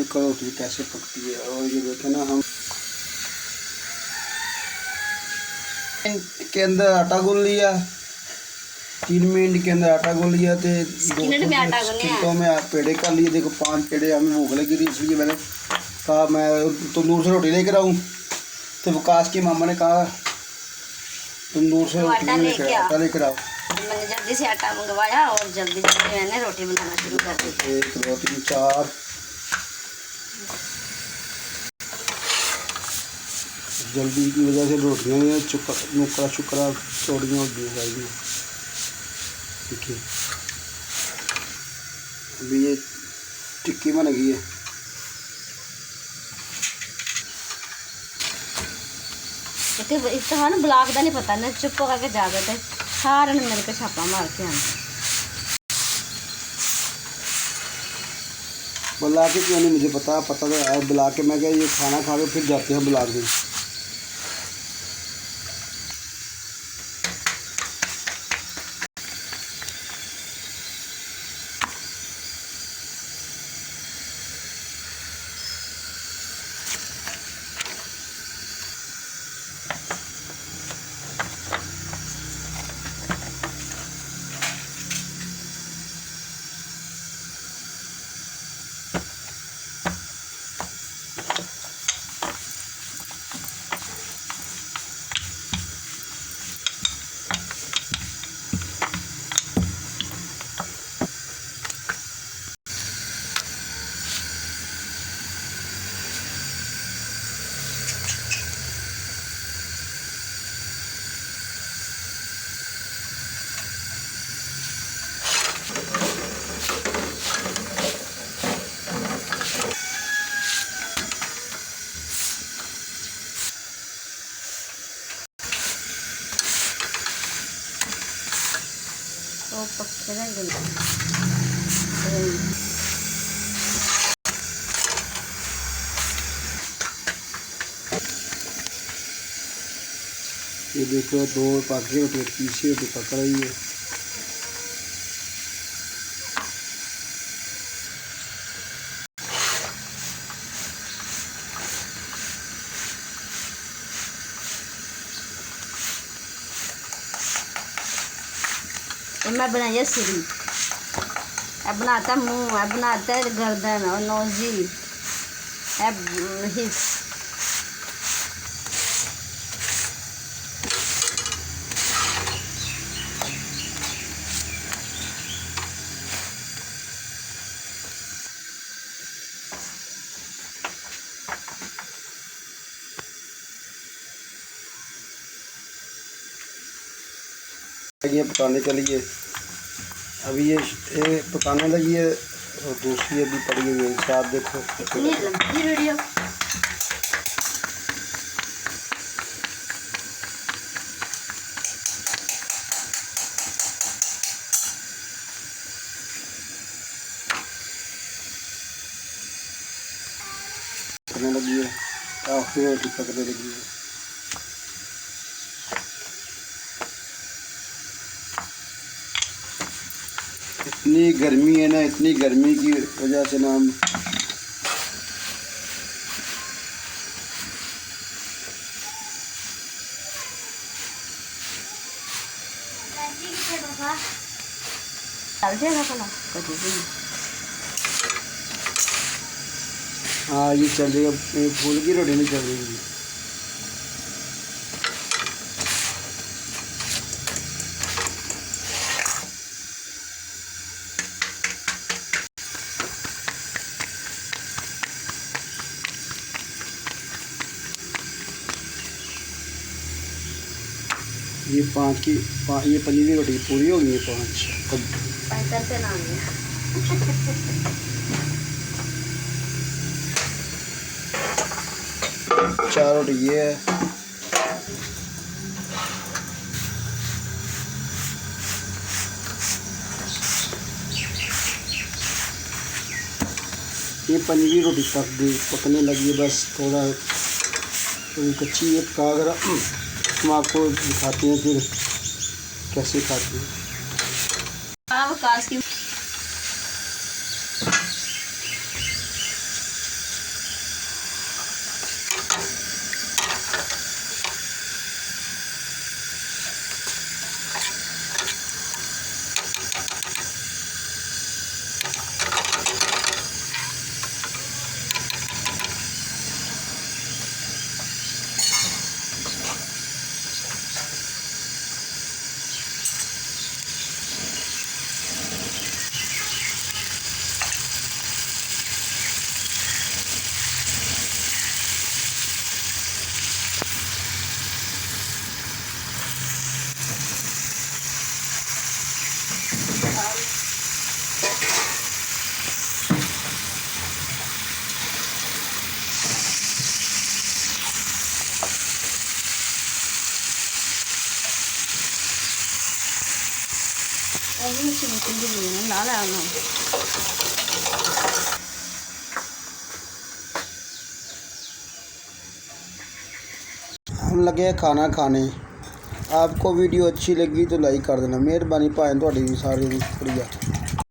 देखो रोटी कैसे पकती है। और ये देखे ना, हम के अंदर आटा गूंद लिया, 3 मिनट के अंदर आटा गूंद लिया, तो 2 मिनटों में पेड़े कर लिए। देखो 5 पेड़े हमें भूख लगी थी, इसलिए मैंने कहा मैं तंदूर से रोटी लेकर आऊँ। तो विकास की मामा ने कहा तंदूर से आटा लेकर आओ। मैंने जल्दी से आटा मंगवाया और जल्दी जल्दी मैंने रोटी बनाना शुरू कर दी। 1 2 3 4 जल्दी की वजह से रोटियाँ नुकरा शुकरा चौड़ियाँ हो गई सारी। देखिए अभी ये टिक्की बन गई है। इस तो ना ब्लॉक का नहीं पता ना, चुप करके जा गए थे सारे ने मेरे पे छापा मार के आना। बुला के क्यों नहीं मुझे पता तो है, बुला के मैं क्या ये खाना खा के फिर जाते हैं बुला के। तो पक्के रहेंगे। ये देखो 2 पाकी रोटी, तीसरी रोटी पक रही है। मैं बनाइए सिरी, अब बनाता मुँह, अब बनाता है गर्दन और नोजी, अब हिस्स। ये पकाने के लिए अभी ये पकाने लगी है, और दूसरी अभी पड़ी हुई है। आप देखो वीडियो पकने लगी है, काफ़ी रोटी पकने लगी है। इतनी गर्मी है ना, इतनी गर्मी की वजह से ना हम हाँ ये चल रही है, फूल की रोटी नहीं चल रही है। ये 5 की ये पनीर की रोटी पूरी हो गई है। 5 पे नाम है। 4 रोटी ये है। ये पनीर की रोटी पकने लगी है, बस थोड़ा कच्ची है। पका कर हम आपको दिखाते हैं फिर कैसे खाते हैं। नहीं मशीन की ला ला हम लगे हैं खाना खाने। आपको वीडियो अच्छी लगी तो लाइक कर देना, मेहरबानी भाएं थोड़ी भी सारी शुक्रिया।